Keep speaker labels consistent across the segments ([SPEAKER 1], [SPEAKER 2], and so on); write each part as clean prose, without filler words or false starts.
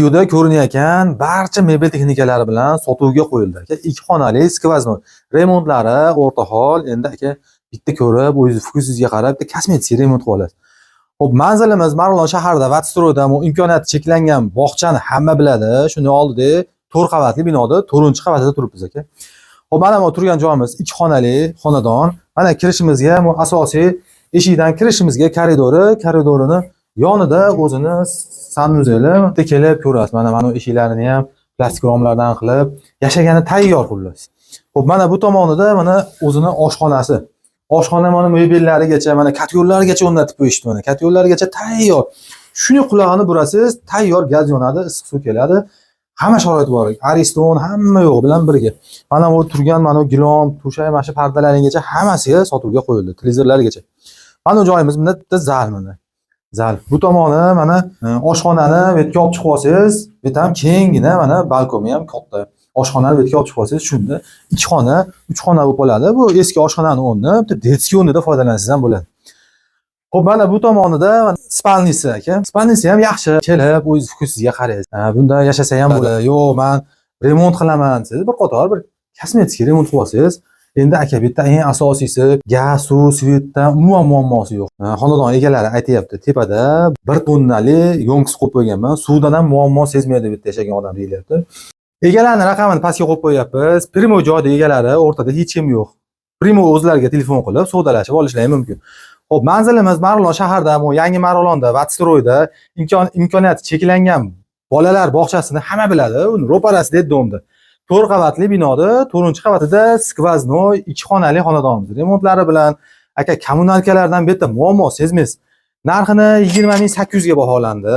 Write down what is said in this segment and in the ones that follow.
[SPEAKER 1] Videoda ko'rinayotgan barcha mebel texnikalari bilan sotuvga qo'yildi aka. 2 xonali skvoznoy. Remontlari o'rta hol. Endi aka bitta ko'rib, o'zingiz fokusingizga qarab bitta kosmetik remont qilib olasiz. Xo'p, manzilimiz Marg'ilon shahrida, Vatstroyda, imkoniyati cheklangan bog'chani hamma biladi. Shuni oldida 4 qavatli binoda 4-qavatida turibmiz aka. Xo'p, mana bu turgan joyimiz 2 xonali xonadon. Mana kirishimizga, asosiy eshikdan kirishimizga koridorini yonida o'zini sanuzeli kelib ko'rasiz. Mana eshiklarini ham plastik romlardan qilib yashagani tayyor xullas. Xo'p, mana bu tomonida mana o'zini oshxonasi. Oshxona mana mebellarigacha, mana katyollargacha o'rnatib qo'yishdi mana. Katyollargacha tayyor. Shuni qulog'ini burasiz, tayyor gaz yonadi, issiq suv keladi. Hamma sharoit bor. Ariston hamma yo'q bilan birga. Mana bu turgan mana gilom, to'shak, mana shu pardalaringacha hammasiga sotuvga qo'yildi, televizorlargacha. Mana joyimiz bunda bitta zal mana. Zal. Bu tomoni mana oshxonani betga olib chiqib olsangiz, bu ham kengina mana balkoni ham katta. Oshxonani betga olib chiqib olsangiz, shunda 2 xona, 3 xona bo'lib qoladi. Bu eski oshxonani o'rni, bitta detskiy o'rnida foydalansangiz ham bo'ladi. Xo'p, mana bu tomonida spalnisi aka. Spalnisi ham yaxshi. Kelib, o'zingiz fokusingizga qaraysiz. Bunda yashasa ham bo'ladi. Yo'q, men remont qilaman siz bir qator bir kosmetik remont qilib olsangiz, endi aka bitta eng asosiysi gaz, suv, svetdan umuman muammosi yo'q. Xonadon egalari aytayapti, tepada bir tonnali yonkis qo'yib qo'yganman. Suvdan ham muammo sezmaydi bitta yashagan odam deyilyapti. Egalarning raqamini pastga qo'yib qo'yapmiz. Primo joyda egalari, o'rtada hech kim yo'q. Primo o'zlariga telefon qilib savdolashib olishlari mumkin. Xo'p, manzilimiz Marg'ilon shahrida, bu yangi Marg'ilonda, Vatstroyda imkoniyati cheklangan bolalar bog'chasini hamma biladi. Uni ro'parasi Deddomda. 4 qavatli binoda 4-qavatida skvoznoy 2 xonali xonadonimiz. Remontlari bilan aka kommunalkalardan bitta muammo sezmaysiz. Narxini 20.800 ga baholandi.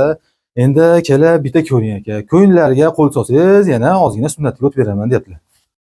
[SPEAKER 1] Endi kelib bitta ko'ring aka. Ko'ngillariga qo'l solsangiz, yana ozgina sunnatga o't beraman deyaptilar.